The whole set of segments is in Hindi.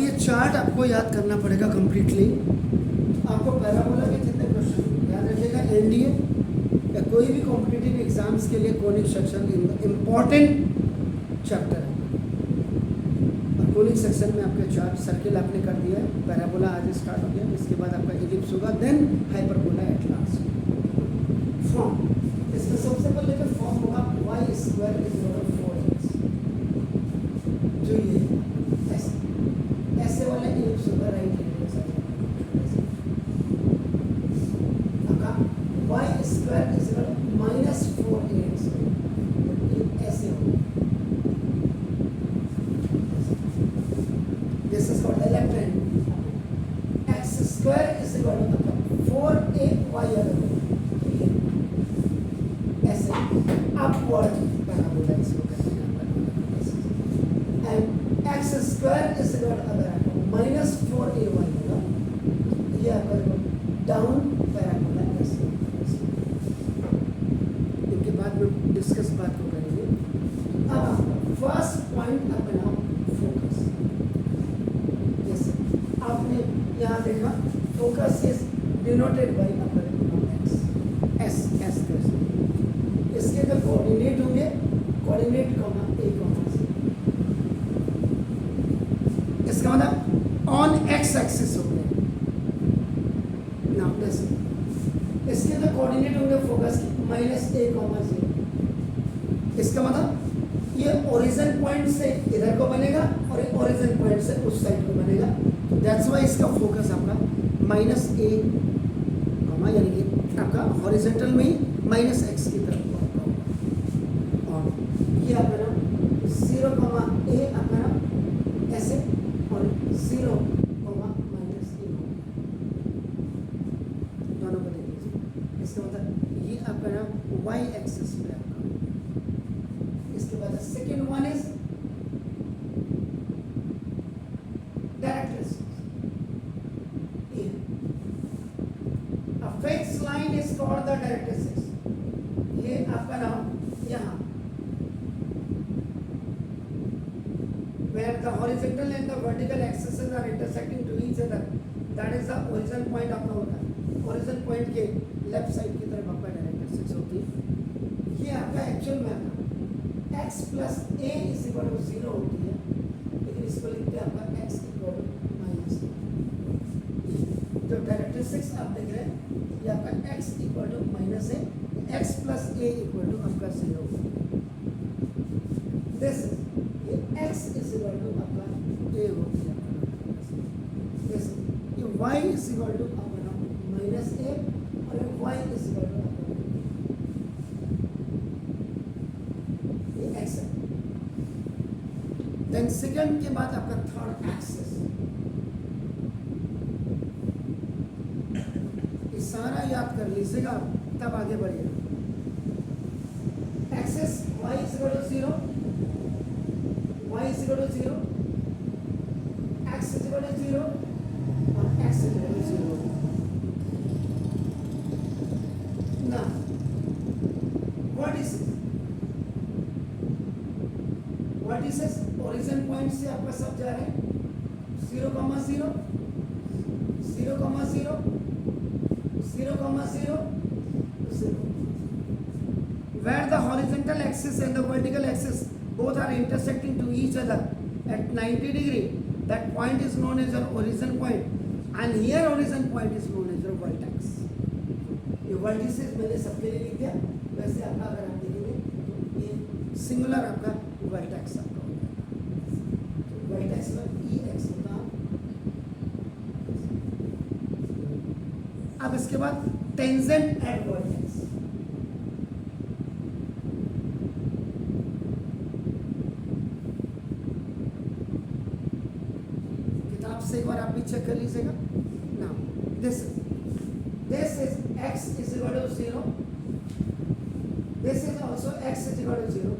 अब ये चार्ट आपको याद करना पड़ेगा कंप्लीटली। आपको पैराबोला के जितने क्वेश्चन याद रखिएगा, एनडीए या कोई भी कॉम्पिटिटिव एग्जाम्स के लिए कोनिक सेक्शन इम्पॉर्टेंट चैप्टर है। और कोनिक सेक्शन में आपके चार्ट सर्किल आपने कर दिया है, पैराबोला आज स्टार्ट हो गया, इसके बाद आपका इलिप्स होगा, then hyperbola at last. Form, इसमें सबसे पहले जो फॉर्म होगा y square is equal to 4x, जो ये ऐसे वाला इलिप्स होगा राइट हैंड साइड, आपका y square is equal to minus 4ax, ऐसे होगा। This is called left hand. X square is equal to 4ay ऐसे अपवर्ड पैराबोला इसको कहते हैं। And x square is equal to अगर माइनस 4ay होगा, ये आपका डाउन पैराबोला ऐसे। इनके बाद में डिस्कस बात को करेंगे। अब फर्स्ट पॉइंट अपना फोकस, जैसे आपने यहाँ देखा focus is denoted by x, S इसके जो कोऑर्डिनेट होंगे, कोऑर्डिनेट कॉमा ए कॉमा सी, इसका मतलब ऑन एक्स एक्सिस हो गए ना। इसके जो कोऑर्डिनेट होंगे फोकस माइनस ए कॉमा सी, इसका मतलब ये ओरिजिन पॉइंट से इधर को बनेगा और ये ओरिजिन पॉइंट से उस साइड को बनेगा। दैट्स वाई इसका फोकस आपका माइनस ए कॉमा, यानी कि आपका हॉरिजॉन्टल में ही माइनस एक्स की तरफ ये अपना 0 कॉमा ए अपना ऐसे और 0 कॉमा माइनस ए दोनों को देख लीजिए। इसका मतलब ये अपना वाई एक्सिस पे आपका। इसके बाद second one is directrix. A fixed line is called the directrix। ये आपका नाम यहाँ where the horizontal and the vertical axes are intersecting to each other, that is the origin point आपका होता है। origin point के लेफ्ट साइड की तरफ आपका डायरेक्ट्रिक्स होती है। ये आपका एक्चुअल में आपका x plus a is equal to 0 होती है, लेकिन इसको लिखते हैं आपका x इक्वल टू माइनस। जो डायरेक्ट्रिक्स आप देख रहे हैं ये आपका x इक्वल टू माइनस है, x plus a equal to आपका 0। This x is equal to आपका a हो गया, ये y इज इक्वल टू आपका माइनस a और y इज इक्वल टू आपका ये x है। देन सेकंड के बाद आपका थर्ड एक्सिस, ये सारा याद कर लीजिएगा तब आगे बढ़िएगा। Axis y is equal to 0, y is equal to 0, x is equal to 0 और x is equal to 0। Now, what is this? What is this? Origin point से आपका सब जा रहे हैं 0, 0, 0, 0, 0, 0, 0, 0, where the horizontal axis and the vertical axis both are intersecting to each other at 90 degree, that point is known as your origin point, and here origin point is known as your vertex। ये vertices मैंने सबके लिए लिख दिया, वैसे आपका अगर आप देखेंगे तो ये सिंगुलर आपका vertex आपका होता है, तो vertex में ex होता है। अब इसके बाद tangent at vertex, से एक बार आप भी चेक कर लीजिएगा। Now this is x is equal to 0, this is also x is equal to 0,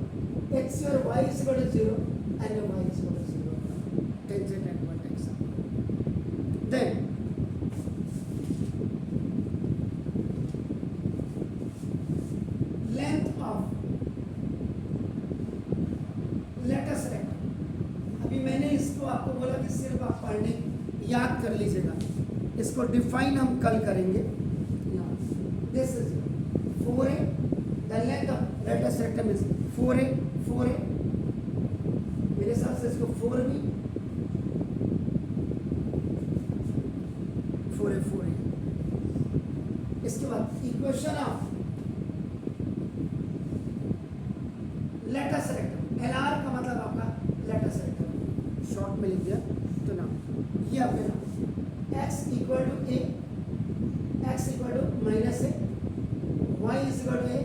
it's your y is equal to 0 and your y is equal to 0, tangent at vertex। then length of, let us reckon, अभी मैंने इसको आपको आपको बोला कि सिर्फ आप पढ़ने याद कर लीजिएगा। इसको डिफाइन हम कल करेंगे। This is 4a, the length of latus rectum is 4a, 4a। मेरे हिसाब से इसको 4b, 4a, 4a। इसके बाद equation of latus rectum, LR का मतलब आपका लेटस रेक्टम, शॉर्ट में लिख दिया तो ना ये आपके ना x equal to a, x equal to minus a, y is equal to a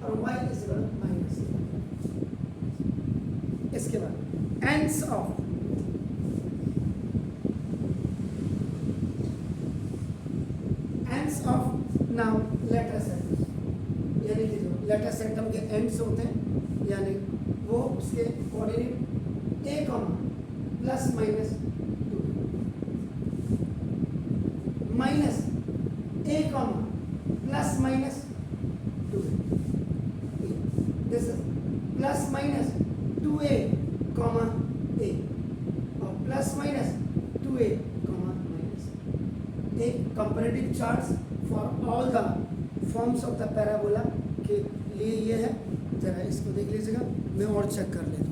और y is equal to minus a। इसके बाद ends of now latus rectum, यानी कि जो लेटस रेक्टम के एंड्स होते हैं, यानी वो उसके coordinate a comma plus minus 2 minus a comma plus minus 2, this is plus minus 2a comma a और plus minus 2a comma minus. एक comparative charts for all the forms of the parabola के लिए ये है। जरा इसको देख लीजिएगा, मैं और चेक कर लेता हूँ।